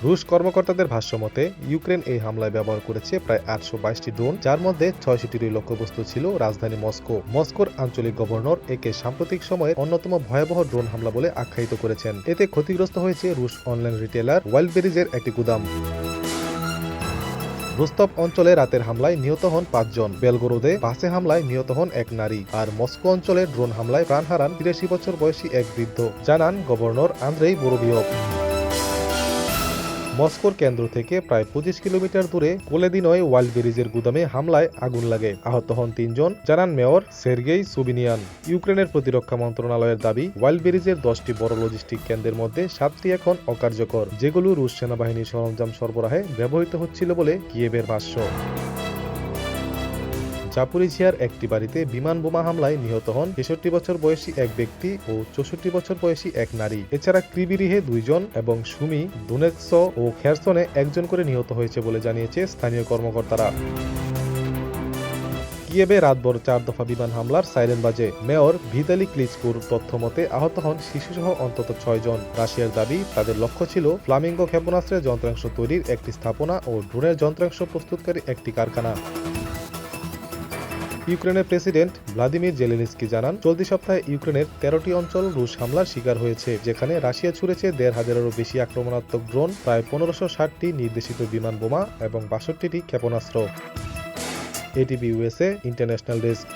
রুশ কর্মকর্তাদের ভাষ্যমতে ইউক্রেন এই হামলায় ব্যবহার করেছে প্রায় 822টি ড্রোন, যার মধ্যে 600টির লক্ষ্যবস্তু ছিল রাজধানী মস্কো। মস্কোর আঞ্চলিক গভর্নর একে সাম্প্রতিক সময়ের অন্যতম ভয়াবহ ড্রোন হামলা বলে আখ্যায়িত করেছেন। এতে ক্ষতিগ্রস্ত হয়েছে রুশ অনলাইন রিটেলার ওয়াইল্ডবেরিজের একটি গুদাম। রোস্তভ অঞ্চলে রাতের হামলায় নিহত হন 5 জন। বেলগোরোদে বাসে হামলায় নিহত হন এক নারী। আর মস্কো অঞ্চলে ড্রোন হামলায় প্রাণ হারান 83 বছর বয়সী এক বৃদ্ধ, জানান গভর্নর আন্দ্রেই বোরোভিয়ভ। মস্কোর কেন্দ্র থেকে প্রায় 25 কিলোমিটার দূরে কোলেদিনয় ওয়াইল্ডবেরিজের গুদামে হামলায় আগুন লাগে। আহত হন 3 জন, জানান মেয়র সের্গেই সুবিনিয়ান। ইউক্রেনের প্রতিরক্ষা মন্ত্রণালয়ের দাবি, ওয়াইল্ডবেরিজের 10টি বড় লজিস্টিক কেন্দ্রের মধ্যে 7টি এখন অকার্যকর, যেগুলো রুশ সেনাবাহিনীর সরঞ্জাম সরবরাহে ব্যবহৃত হচ্ছিল বলে কিয়েভের ভাষ্য। জাপোরিঝিয়ার একটি বাড়িতে বিমান বোমা হামলায় নিহত হন 63 বছর বয়সী এক ব্যক্তি ও 64 বছর বয়সী এক নারী। এছাড়া ক্রিবিরিহে 2 জন এবং সুমি, দোনেৎস্ক ও খেরসনে 1 জন করে নিহত হয়েছে বলে জানিয়েছে স্থানীয় কর্মকর্তারা। কিয়েভে রাতভর 4 দফা বিমান হামলার সাইরেন বাজে। মেয়র ভিতালি ক্লিচকুর তথ্য মতে আহত হন শিশুসহ অন্তত 6 জন। রাশিয়ার দাবি, তাদের লক্ষ্য ছিল ফ্লামিঙ্গো ক্ষেপণাস্ত্রের যন্ত্রাংশ তৈরির একটি স্থাপনা ও ড্রোনের যন্ত্রাংশ প্রস্তুতকারী একটি কারখানা। ইউক্রেনের প্রেসিডেন্ট ভ্লাদিমির জেলেনস্কি জানান, চলতি সপ্তাহে ইউক্রেনের 13টি অঞ্চল রুশ হামলার শিকার হয়েছে, যেখানে রাশিয়া ছুড়েছে 1,500-এরও বেশি আক্রমণাত্মক ড্রোন, প্রায় 1560টি নির্দেশিত বিমান বোমা এবং 62টি ক্ষেপণাস্ত্র। ATV USA international desk.